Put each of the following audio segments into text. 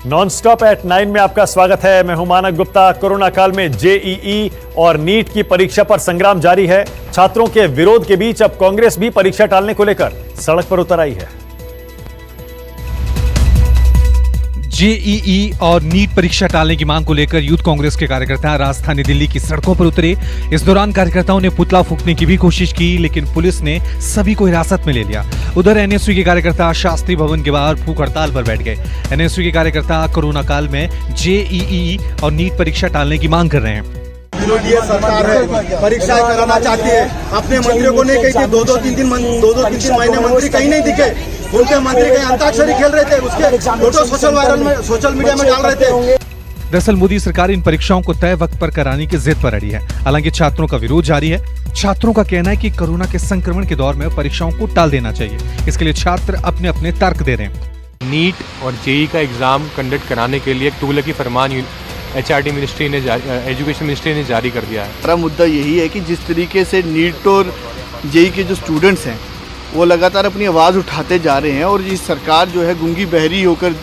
Non stop at 9 में आपका स्वागत है। मैं हूं मानक गुप्ता। कोरोना काल में जेईई और नीट की परीक्षा पर संग्राम जारी है। छात्रों के विरोध के बीच अब कांग्रेस भी परीक्षा टालने को लेकर सड़क पर उतर आई है। जेईई और नीट परीक्षा टालने की मांग को लेकर यूथ कांग्रेस के कार्यकर्ता राजधानी दिल्ली की सड़कों पर उतरे। इस दौरान कार्यकर्ताओं ने पुतला फूंकने की भी कोशिश की, लेकिन पुलिस ने सभी को हिरासत में ले लिया। उधर एनएसयू के कार्यकर्ता शास्त्री भवन के बाहर भूख हड़ताल पर बैठ गए। एनएसयू के कार्यकर्ता कोरोना काल में जेईई और नीट परीक्षा टालने की मांग कर रहे हैं। विरोधी सरकार है, परीक्षाएं कराना चाहती है। अपने मंत्रियों को नहीं कही थी, दो तीन महीने मंत्री कहीं नहीं दिखे। उनके मंत्री कहीं अंताक्षरी खेल रहे थे, उसके फोटो सोशल मीडिया में डाल रहे थे। दरअसल मोदी सरकार इन परीक्षाओं को तय वक्त पर कराने की जिद पर अड़ी है। हालांकि छात्रों का विरोध जारी है। छात्रों का कहना है कि कोरोना के संक्रमण के दौर में परीक्षाओं को टाल देना चाहिए। इसके लिए छात्र अपने अपने तर्क दे रहे हैं। नीट और जेईई का एग्जाम कंडक्ट कराने के लिए एक तुगलकी फरमान एचआरडी मिनिस्ट्री ने एजुकेशन मिनिस्ट्री ने जारी कर दिया है। हमारा मुद्दा यही है कि जिस तरीके से नीट और जेईई के जो स्टूडेंट्स हैं वो लगातार अपनी आवाज़ उठाते जा रहे हैं और ये सरकार जो है गूंगी बहरी होकर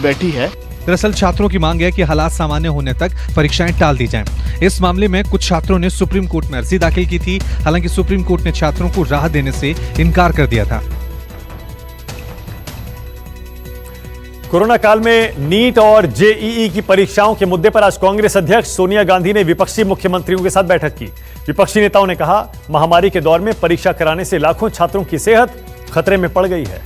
बैठी है। दरअसल छात्रों की मांग है कि हालात सामान्य होने तक परीक्षाएं टाल दी जाएं। इस मामले में कुछ छात्रों ने सुप्रीम कोर्ट में अर्जी दाखिल की थी। हालांकि सुप्रीम कोर्ट ने छात्रों को राहत देने से इनकार कर दिया था। कोरोना काल में नीट और जेईई की परीक्षाओं के मुद्दे पर आज कांग्रेस अध्यक्ष सोनिया गांधी ने विपक्षी मुख्यमंत्रियों के साथ बैठक की। विपक्षी नेताओं ने कहा, महामारी के दौर में परीक्षा कराने से लाखों छात्रों की सेहत खतरे में पड़ गई है।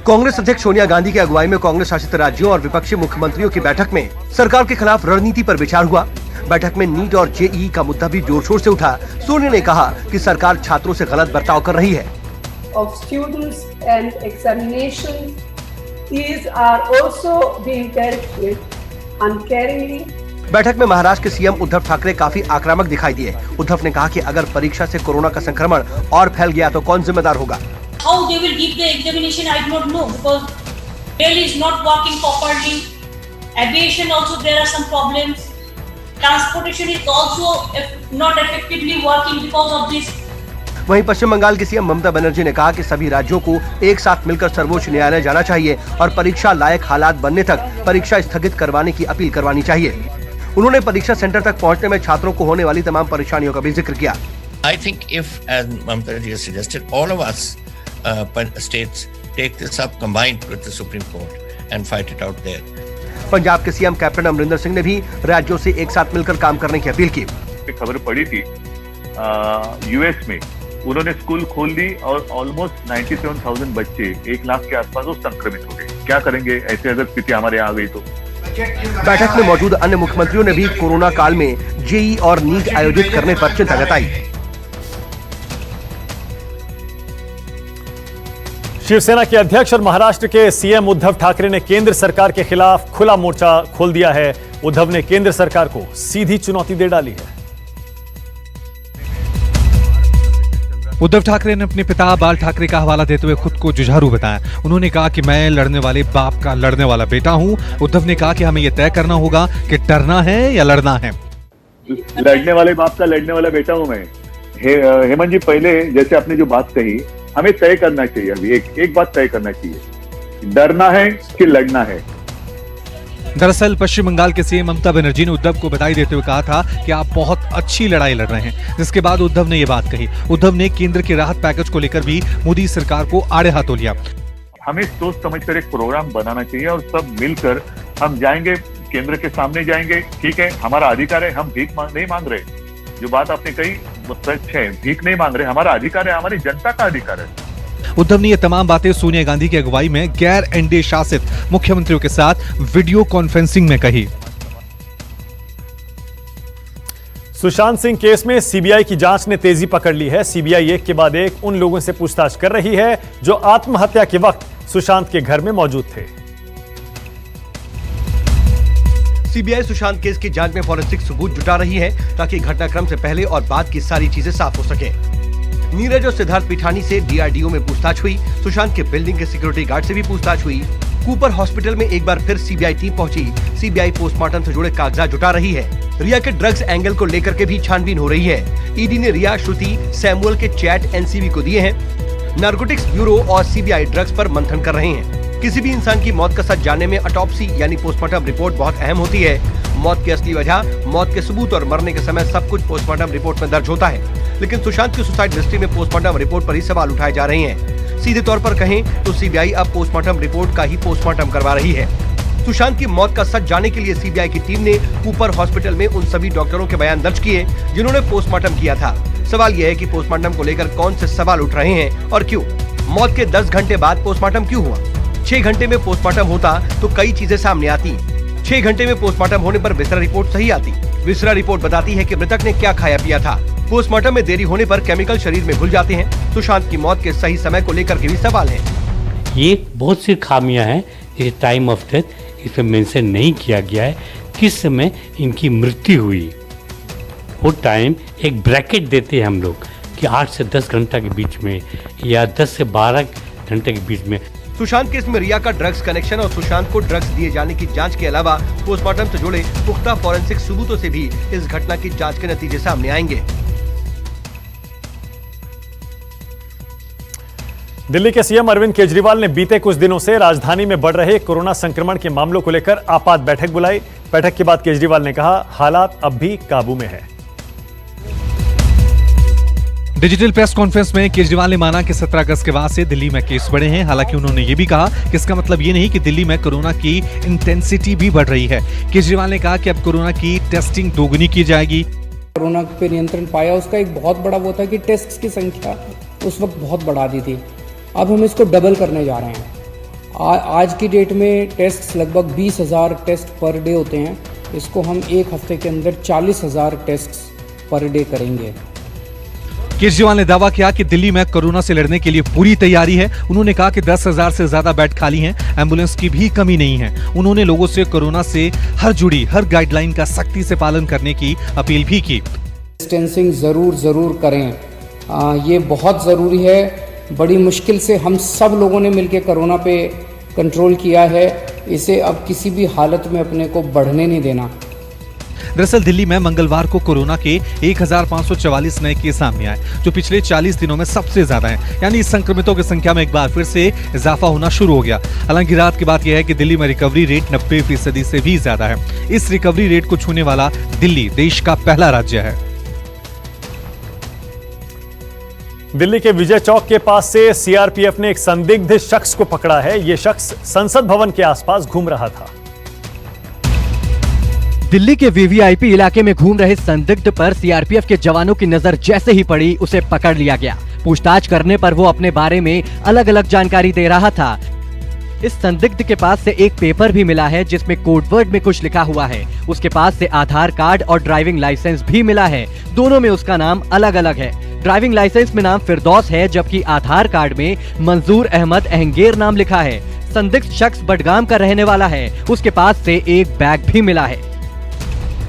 कांग्रेस अध्यक्ष सोनिया गांधी की अगुवाई में कांग्रेस शासित राज्यों और विपक्षी मुख्यमंत्रियों की बैठक में सरकार के खिलाफ रणनीति पर विचार हुआ। बैठक में नीट और जेईई का मुद्दा भी जोर शोर से उठा। सोनिया ने कहा कि सरकार छात्रों से गलत बर्ताव कर रही है। Of students and examinations, these are also being carried with uncaringly. बैठक में महाराष्ट्र के सीएम उद्धव ठाकरे काफी आक्रामक दिखाई दिए। उद्धव ने कहा कि अगर परीक्षा से कोरोना का संक्रमण और फैल गया तो कौन जिम्मेदार होगा। How they will give the examination, I do not know, because rail is not working properly. Aviation also there are some problems. Transportation is also not effectively working because of this. वहीं पश्चिम बंगाल की CM Mamata Banerjee ने कहा कि सभी राज्यों को एक साथ मिलकर सर्वोच्च न्यायालय जाना चाहिए और परीक्षा लायक हालात बनने तक परीक्षा स्थगित करवाने की अपील करवानी चाहिए। उन्होंने परीक्षा सेंटर तक पहुंचने में छात्रों को होने वाली तमाम परेशानियों का भी जिक्र किया। I think if, as Mamata ji has suggested, all of us states take this up combined with the Supreme Court and fight it out there. Punjab के सीएम कैप्टन अमरिंदर सिंह ने भी राज्यों से एक साथ मिलकर काम करने की अपील की। खबर पड़ी थी यूएस में उन्होंने स्कूल खोल दी और ऑलमोस्ट 97,000 बच्चे 1 लाख के आसपास वो संक्रमित हो गए। क्या करेंगे ऐसे अगर स्थिति हमारे यहाँ आ गई तो। बैठक में मौजूद अन्य मुख्यमंत्रियों ने भी कोरोना काल में जेईई और नीट आयोजित करने पर चिंता जताई। शिवसेना के अध्यक्ष और महाराष्ट्र के सीएम उद्धव ठाकरे ने केंद्र सरकार के खिलाफ खुला मोर्चा खोल दिया है। उद्धव ने केंद्र सरकार को सीधी चुनौती दे डाली है। उद्धव ठाकरे ने अपने पिता बाल ठाकरे का हवाला देते हुए खुद को जुझारू बताया। उन्होंने कहा कि मैं लड़ने वाले बाप का लड़ने वाला बेटा हूं। उद्धव ने कहा कि हमें यह तय करना होगा कि डरना है या लड़ना है। लड़ने वाले बाप का लड़ने वाला बेटा हूं मैं। हेमंत जी, पहले जैसे आपने जो बात कही, हमें तय करना चाहिए। अभी एक बात तय करना चाहिए, डरना है कि लड़ना है। दरअसल पश्चिम बंगाल के सीएम ममता बनर्जी ने उद्धव को बधाई देते हुए कहा था कि आप बहुत अच्छी लड़ाई लड़ रहे हैं, जिसके बाद उद्धव ने ये बात कही। उद्धव ने केंद्र के राहत पैकेज को लेकर भी मोदी सरकार को आड़े हाथों लिया। हमें सोच समझकर एक प्रोग्राम बनाना चाहिए और सब मिलकर हम जाएंगे, केंद्र के सामने जाएंगे। ठीक है, हमारा अधिकार है, हम भीख नहीं मांग रहे। जो बात आपने कही वो सच है, भीख नहीं मांग रहे, हमारा अधिकार है, हमारी जनता का अधिकार है। उद्धव ने ये तमाम बातें सोनिया गांधी की अगुवाई में गैर एनडीए शासित मुख्यमंत्रियों के साथ वीडियो कॉन्फ्रेंसिंग में कही। सुशांत सिंह केस में सीबीआई की जांच ने तेजी पकड़ ली है। सीबीआई एक के बाद एक उन लोगों से पूछताछ कर रही है जो आत्महत्या के वक्त सुशांत के घर में मौजूद थे। सीबीआई सुशांत केस की जांच में फॉरेंसिक सबूत जुटा रही है ताकि घटनाक्रम से पहले और बाद की सारी चीजें साफ हो सके। नीरज और सिद्धार्थ पिठानी से डीआरडीओ में पूछताछ हुई। सुशांत के बिल्डिंग के सिक्योरिटी गार्ड से भी पूछताछ हुई। कूपर हॉस्पिटल में एक बार फिर सीबीआई टीम पहुंची। सीबीआई पोस्टमार्टम से जुड़े कागजात जुटा रही है। रिया के ड्रग्स एंगल को लेकर के भी छानबीन हो रही है। ईडी ने रिया, श्रुति, सैमुअल के चैट एनसीबी को दिए हैं। नारकोटिक्स ब्यूरो और सीबीआई ड्रग्स पर मंथन कर रहे हैं। किसी भी इंसान की मौत का सच जानने में ऑटोप्सी यानी पोस्टमार्टम रिपोर्ट बहुत अहम होती है। मौत की असली वजह, मौत के सबूत और मरने के समय सब कुछ पोस्टमार्टम रिपोर्ट में दर्ज होता है। लेकिन सुशांत की सुसाइड हिस्ट्री में पोस्टमार्टम रिपोर्ट पर ही सवाल उठाए जा रहे हैं। सीधे तौर पर कहें तो सीबीआई अब पोस्टमार्टम रिपोर्ट का ही पोस्टमार्टम करवा रही है। सुशांत की मौत का सच जानने के लिए सीबीआई की टीम ने कूपर हॉस्पिटल में उन सभी डॉक्टरों के बयान दर्ज किए जिन्होंने पोस्टमार्टम किया था। सवाल यह है कि पोस्टमार्टम को लेकर कौन से सवाल उठ रहे हैं और क्यों? मौत के 10 घंटे बाद पोस्टमार्टम क्यों हुआ? 6 घंटे में पोस्टमार्टम होता तो कई चीजें सामने आती। 6 घंटे में पोस्टमार्टम होने पर विसरा रिपोर्ट सही आती। विसरा रिपोर्ट बताती है कि मृतक ने क्या खाया पिया था। पोस्टमार्टम में देरी होने पर केमिकल शरीर में घुल जाते हैं। सुशांत की मौत के सही समय को लेकर के भी सवाल है। ये बहुत सी खामियां हैं इस टाइम ऑफ डेथ, इसमें मेंशन नहीं किया गया है किस समय इनकी मृत्यु हुई। वो टाइम एक ब्रैकेट देते हैं हम लोग कि 8 से 10 घंटा के बीच में या 10 से 12 घंटे के बीच में। सुशांत केस में रिया का ड्रग्स कनेक्शन और सुशांत को ड्रग्स दिए जाने की जांच के अलावा पोस्टमार्टम से जुड़े पुख्ता फॉरेंसिक सबूतों से भी इस घटना की जांच के नतीजे सामने आएंगे। दिल्ली के सीएम अरविंद केजरीवाल ने बीते कुछ दिनों से राजधानी में बढ़ रहे कोरोना संक्रमण के मामलों को लेकर आपात बैठक बुलाई। बैठक के बाद केजरीवाल ने कहा, हालात अब भी काबू में है। डिजिटल प्रेस कॉन्फ्रेंस में केजरीवाल ने माना कि 17 अगस्त के बाद से दिल्ली में केस बढ़े हैं। हालांकि उन्होंने ये भी कहा कि इसका मतलब ये नहीं कि दिल्ली में कोरोना की इंटेंसिटी भी बढ़ रही है। केजरीवाल ने कहा कि अब कोरोना की टेस्टिंग दोगुनी की जाएगी। कोरोना पे नियंत्रण पाया, उसका एक बहुत बड़ा वो था कि टेस्ट की संख्या उस वक्त बहुत बढ़ा दी थी। अब हम इसको डबल करने जा रहे हैं। आज की डेट में टेस्ट लगभग 20,000 टेस्ट पर डे होते हैं। इसको हम एक हफ्ते के अंदर 40,000 टेस्ट पर डे करेंगे। केजरीवाल ने दावा किया कि दिल्ली में कोरोना से लड़ने के लिए पूरी तैयारी है। उन्होंने कहा कि 10,000 से ज्यादा बेड खाली हैं, एम्बुलेंस की भी कमी नहीं है। उन्होंने लोगों से कोरोना से जुड़ी हर गाइडलाइन का सख्ती से पालन करने की अपील भी की। डिस्टेंसिंग जरूर करें, ये बहुत जरूरी है। बड़ी मुश्किल से हम सब लोगों ने मिलकर कोरोना पे कंट्रोल किया है। इसे अब किसी भी हालत में अपने को बढ़ने नहीं देना। दरअसल दिल्ली में मंगलवार को कोरोना के 1544 नए केस सामने आए, जो पिछले 40 दिनों में सबसे ज्यादा हैं। यानी संक्रमितों की संख्या में एक बार फिर से इजाफा होना शुरू हो गया। हालांकि रात की बात यह है कि दिल्ली में रिकवरी रेट 90% से भी ज्यादा है। इस रिकवरी रेट को छूने वाला दिल्ली देश का पहला राज्य है। दिल्ली के विजय चौक के पास से सीआरपीएफ ने एक संदिग्ध शख्स को पकड़ा है। यह शख्स संसद भवन के आसपास घूम रहा था। दिल्ली के वीवीआईपी इलाके में घूम रहे संदिग्ध पर सीआरपीएफ के जवानों की नजर जैसे ही पड़ी, उसे पकड़ लिया गया। पूछताछ करने पर वो अपने बारे में अलग अलग जानकारी दे रहा था। इस संदिग्ध के पास से एक पेपर भी मिला है जिसमें कोडवर्ड में कुछ लिखा हुआ है। उसके पास से आधार कार्ड और ड्राइविंग लाइसेंस भी मिला है। दोनों में उसका नाम अलग अलग है। ड्राइविंग लाइसेंस में नाम फिरदौस है, जबकि आधार कार्ड में मंजूर अहमद अहंगेर नाम लिखा है। संदिग्ध शख्स बडगाम का रहने वाला है। उसके पास से एक बैग भी मिला है।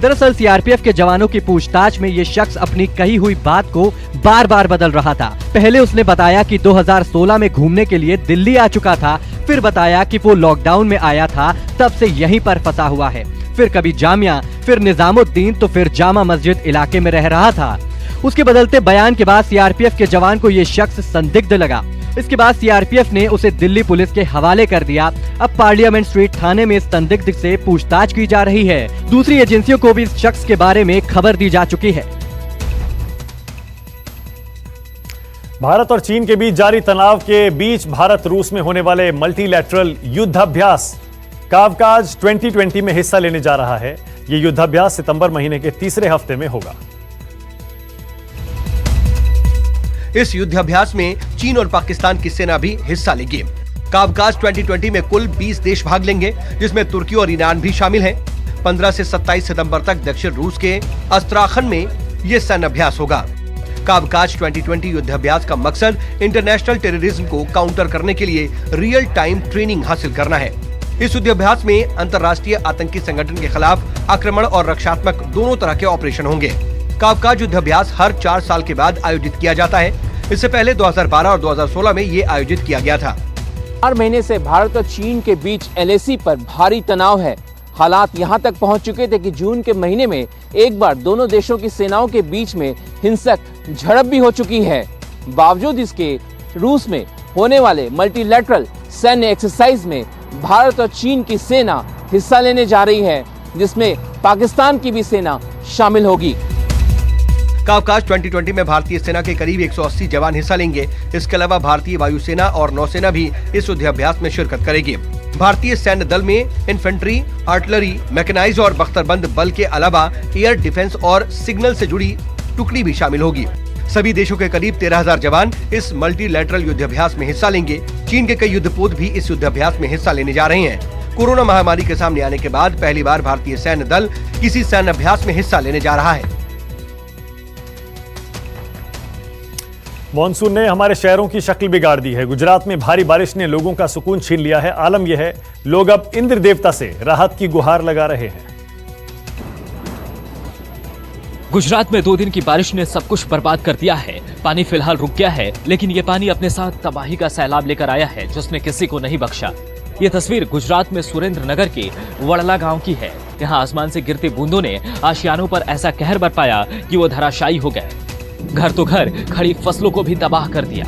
दरअसल सीआरपीएफ के जवानों की पूछताछ में ये शख्स अपनी कही हुई बात को बार बार बदल रहा था। पहले उसने बताया कि 2016 में घूमने के लिए दिल्ली आ चुका था, फिर बताया कि वो लॉकडाउन में आया था, तब से यहीं पर फंसा हुआ है। फिर कभी जामिया, फिर निजामुद्दीन, तो फिर जामा मस्जिद इलाके में रह रहा था। उसके बदलते बयान के बाद सीआरपीएफ के जवान को ये शख्स संदिग्ध लगा। इसके बाद सीआरपीएफ ने उसे दिल्ली पुलिस के हवाले कर दिया। अब पार्लियामेंट स्ट्रीट थाने में इस संदिग्ध से पूछताछ की जा रही है। दूसरी एजेंसियों को भी इस शख्स के बारे में खबर दी जा चुकी है। भारत और चीन के बीच जारी तनाव के बीच भारत रूस में होने वाले मल्टीलैटरल युद्धाभ्यास कावकाज 2020 में हिस्सा लेने जा रहा है। ये युद्धाभ्यास सितंबर महीने के तीसरे हफ्ते में होगा। इस युद्धाभ्यास में चीन और पाकिस्तान की सेना भी हिस्सा लेगी। कावकाज 2020 में कुल 20 देश भाग लेंगे, जिसमें तुर्की और ईरान भी शामिल हैं। 15 से 27 सितंबर तक दक्षिण रूस के अस्त्राखन में ये सैन्य अभ्यास होगा। कावकाज 2020 युद्धाभ्यास का मकसद इंटरनेशनल टेररिज्म को काउंटर करने के लिए रियल टाइम ट्रेनिंग हासिल करना है। इस युद्धाभ्यास में अंतर्राष्ट्रीय आतंकी संगठन के खिलाफ आक्रमण और रक्षात्मक दोनों तरह के ऑपरेशन होंगे। कावकाज युद्धाभ्यास हर 4 साल के बाद आयोजित किया जाता है। इससे पहले 2012 और 2016 में ये आयोजित किया गया था। 4 महीने से भारत और चीन के बीच एलएसी पर भारी तनाव है। हालात यहां तक पहुंच चुके थे कि जून के महीने में एक बार दोनों देशों की सेनाओं के बीच में हिंसक झड़प भी हो चुकी है। बावजूद इसके रूस में होने वाले मल्टीलैटरल सैन्य एक्सरसाइज में भारत और चीन की सेना हिस्सा लेने जा रही है, जिसमें पाकिस्तान की भी सेना शामिल होगी। कावकाश 2020 में भारतीय सेना के करीब 180 जवान हिस्सा लेंगे। इसके अलावा भारतीय वायुसेना और नौसेना भी इस युद्धाभ्यास में शिरकत करेगी। भारतीय सैन्य दल में इन्फेंट्री, आर्टिलरी, मैकेनाइज्ड और बख्तरबंद बल के अलावा एयर डिफेंस और सिग्नल से जुड़ी टुकड़ी भी शामिल होगी। सभी देशों के करीब 13,000 जवान इस मल्टीलैटरल युद्धाभ्यास में हिस्सा लेंगे। चीन के कई युद्धपोत भी इस युद्धाभ्यास में हिस्सा लेने जा रहे हैं। कोरोना महामारी के सामने आने के बाद पहली बार भारतीय सैन्य दल किसी सैन्य अभ्यास में हिस्सा लेने जा रहा है। मॉनसून ने हमारे शहरों की शक्ल बिगाड़ दी है। गुजरात में भारी बारिश ने लोगों का सुकून छीन लिया है। आलम यह है, लोग अब इंद्र देवता से राहत की गुहार लगा रहे हैं। गुजरात में 2 दिन की बारिश ने सब कुछ बर्बाद कर दिया है। पानी फिलहाल रुक गया है, लेकिन ये पानी अपने साथ तबाही का सैलाब लेकर आया है, जिसने किसी को नहीं बख्शा। ये तस्वीर गुजरात में सुरेंद्र नगर के वड़ला गांव की है। यहाँ आसमान से गिरती बूंदों ने आशियानों पर ऐसा कहर बरपाया कि वो धराशायी हो गए। घर तो घर, खड़ी फसलों को भी तबाह कर दिया।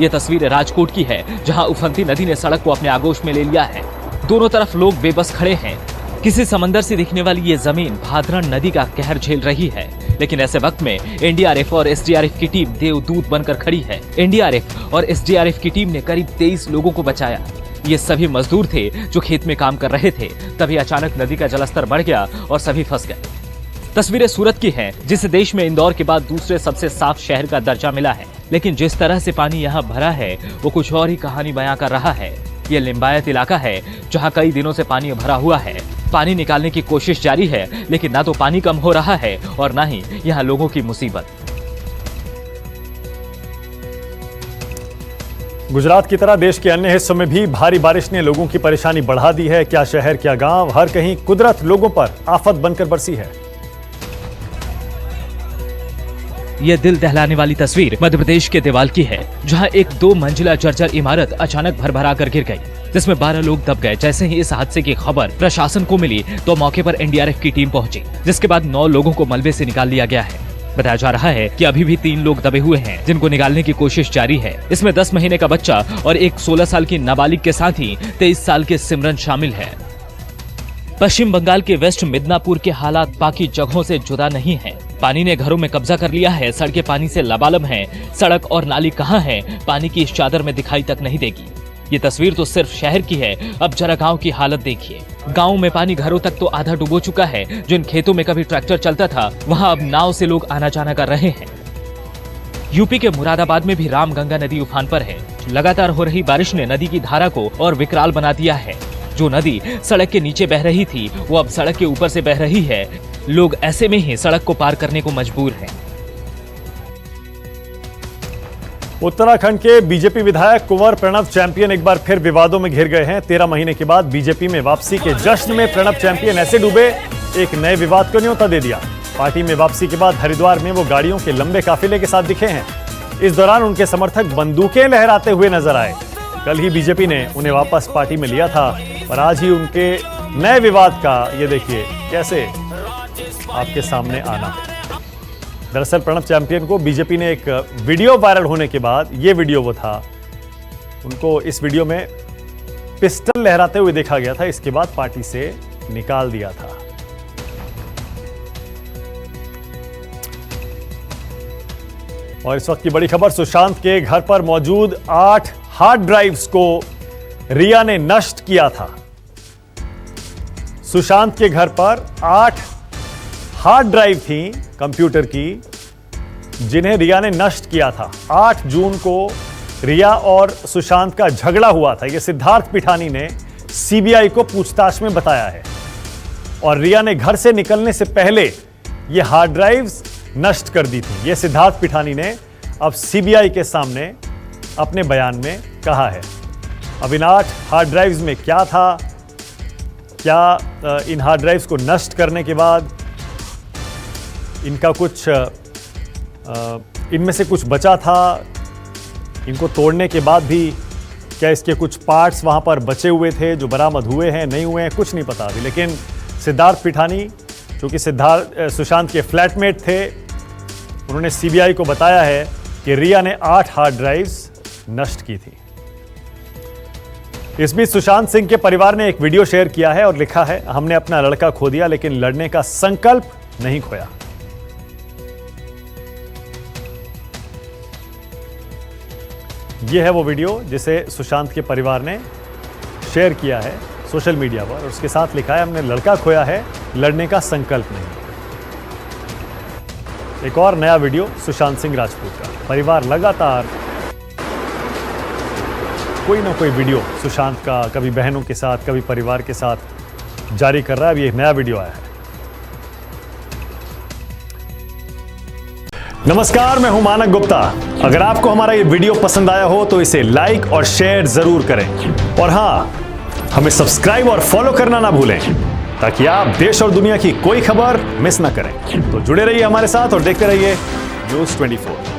ये तस्वीर राजकोट की है, जहां उफनती नदी ने सड़क को अपने आगोश में ले लिया है। दोनों तरफ लोग बेबस खड़े हैं। किसी समंदर से दिखने वाली ये जमीन भाद्रण नदी का कहर झेल रही है, लेकिन ऐसे वक्त में एनडीआरएफ और एसडीआरएफ की टीम देवदूत बनकर खड़ी है। एनडीआरएफ और एसडीआरएफ की टीम ने करीब 23 लोगों को बचाया। ये सभी मजदूर थे जो खेत में काम कर रहे थे। तभी अचानक नदी का जलस्तर बढ़ गया और सभी फंस गए। तस्वीरें सूरत की हैं, जिसे देश में इंदौर के बाद दूसरे सबसे साफ शहर का दर्जा मिला है। लेकिन जिस तरह से पानी यहाँ भरा है, वो कुछ और ही कहानी बयां कर रहा है। ये लिम्बायत इलाका है, जहाँ कई दिनों से पानी भरा हुआ है। पानी निकालने की कोशिश जारी है, लेकिन ना तो पानी कम हो रहा है और ना ही यहाँ लोगों की मुसीबत। गुजरात की तरह देश के अन्य हिस्सों में भी भारी बारिश ने लोगों की परेशानी बढ़ा दी है। क्या शहर, क्या गांव, हर कहीं कुदरत लोगों पर आफत बनकर बरसी है। यह दिल दहलाने वाली तस्वीर मध्य प्रदेश के देवाल की है, जहां एक 2 मंजिला जर्जर इमारत अचानक भरभरा कर गिर गई, जिसमें 12 लोग दब गए। जैसे ही इस हादसे की खबर प्रशासन को मिली तो मौके पर एनडीआरएफ की टीम पहुंची, जिसके बाद 9 लोगों को मलबे से निकाल लिया गया है। बताया जा रहा है कि अभी भी 3 लोग दबे हुए हैं, जिनको निकालने की कोशिश जारी है। इसमें 10 महीने का बच्चा और एक 16 साल की नाबालिग के साथ ही 23 साल के सिमरन शामिल है। पश्चिम बंगाल के वेस्ट मिदनापुर के हालात बाकी जगहों से जुदा नहीं है। पानी ने घरों में कब्जा कर लिया है। सड़कें पानी से लबालब हैं। सड़क और नाली कहाँ है, पानी की इस चादर में दिखाई तक नहीं देगी। ये तस्वीर तो सिर्फ शहर की है, अब जरा गांव की हालत देखिए। गांव में पानी घरों तक तो आधा डुबो चुका है। जिन खेतों में कभी ट्रैक्टर चलता था, वहां अब नाव से लोग आना जाना कर रहे हैं। यूपी के मुरादाबाद में भी रामगंगा नदी उफान पर है। लगातार हो रही बारिश ने नदी की धारा को और विकराल बना दिया है। जो नदी सड़क के नीचे बह रही थी, वो अब सड़क के ऊपर से बह रही है। लोग ऐसे में ही सड़क को पार करने को मजबूर हैं। उत्तराखंड के बीजेपी विधायक कुंवर प्रणब चैंपियन एक बार फिर विवादों में घिर गए हैं। 13 महीने के बाद बीजेपी में वापसी के जश्न में प्रणब चैंपियन ऐसे डूबे, एक नए विवाद को न्योता दे दिया। पार्टी में वापसी के बाद हरिद्वार में वो गाड़ियों के लंबे काफिले के साथ दिखे हैं। इस दौरान उनके समर्थक बंदूकें लहराते हुए नजर आए। कल ही बीजेपी ने उन्हें वापस पार्टी में लिया था और आज ही उनके नए विवाद का ये देखिए कैसे आपके सामने आना। दरअसल प्रणब चैंपियन को बीजेपी ने एक वीडियो वायरल होने के बाद, ये वीडियो वो था, उनको इस वीडियो में पिस्टल लहराते हुए देखा गया था। इसके बाद पार्टी से निकाल दिया था। और इस वक्त की बड़ी खबर, सुशांत के घर पर मौजूद 8 हार्ड ड्राइव्स को रिया ने नष्ट किया था। सुशांत के घर पर 8 हार्ड ड्राइव थी कंप्यूटर की, जिन्हें रिया ने नष्ट किया था। 8 जून को रिया और सुशांत का झगड़ा हुआ था। यह सिद्धार्थ पिठानी ने सीबीआई को पूछताछ में बताया है। और रिया ने घर से निकलने से पहले ये हार्ड ड्राइव्स नष्ट कर दी थी। यह सिद्धार्थ पिठानी ने अब सीबीआई के सामने अपने बयान में कहा है। अब इन 8 हार्ड ड्राइव्स में क्या था, क्या इन हार्ड ड्राइव्स को नष्ट करने के बाद इनका कुछ इनमें से कुछ बचा था, इनको तोड़ने के बाद भी क्या इसके कुछ पार्ट्स वहां पर बचे हुए थे जो बरामद हुए हैं, नहीं हुए हैं, कुछ नहीं पता अभी। लेकिन सिद्धार्थ पिठानी, जो कि सुशांत के फ्लैटमेट थे, उन्होंने सीबीआई को बताया है कि रिया ने 8 हार्ड ड्राइव्स नष्ट की थी। इस बीच सुशांत सिंह के परिवार ने एक वीडियो शेयर किया है और लिखा है, हमने अपना लड़का खो दिया लेकिन लड़ने का संकल्प नहीं खोया। यह है वो वीडियो जिसे सुशांत के परिवार ने शेयर किया है सोशल मीडिया पर और उसके साथ लिखा है, हमने लड़का खोया है, लड़ने का संकल्प नहीं। एक और नया वीडियो सुशांत सिंह राजपूत का। परिवार लगातार कोई ना कोई वीडियो सुशांत का कभी बहनों के साथ, कभी परिवार के साथ जारी कर रहा है। अब ये नया वीडियो आया है। नमस्कार, मैं हूं मानक गुप्ता। अगर आपको हमारा ये वीडियो पसंद आया हो तो इसे लाइक और शेयर जरूर करें और हां, हमें सब्सक्राइब और फॉलो करना ना भूलें ताकि आप देश और दुनिया की कोई खबर मिस ना करें। तो जुड़े रहिए हमारे साथ और देखते रहिए न्यूज़ 24।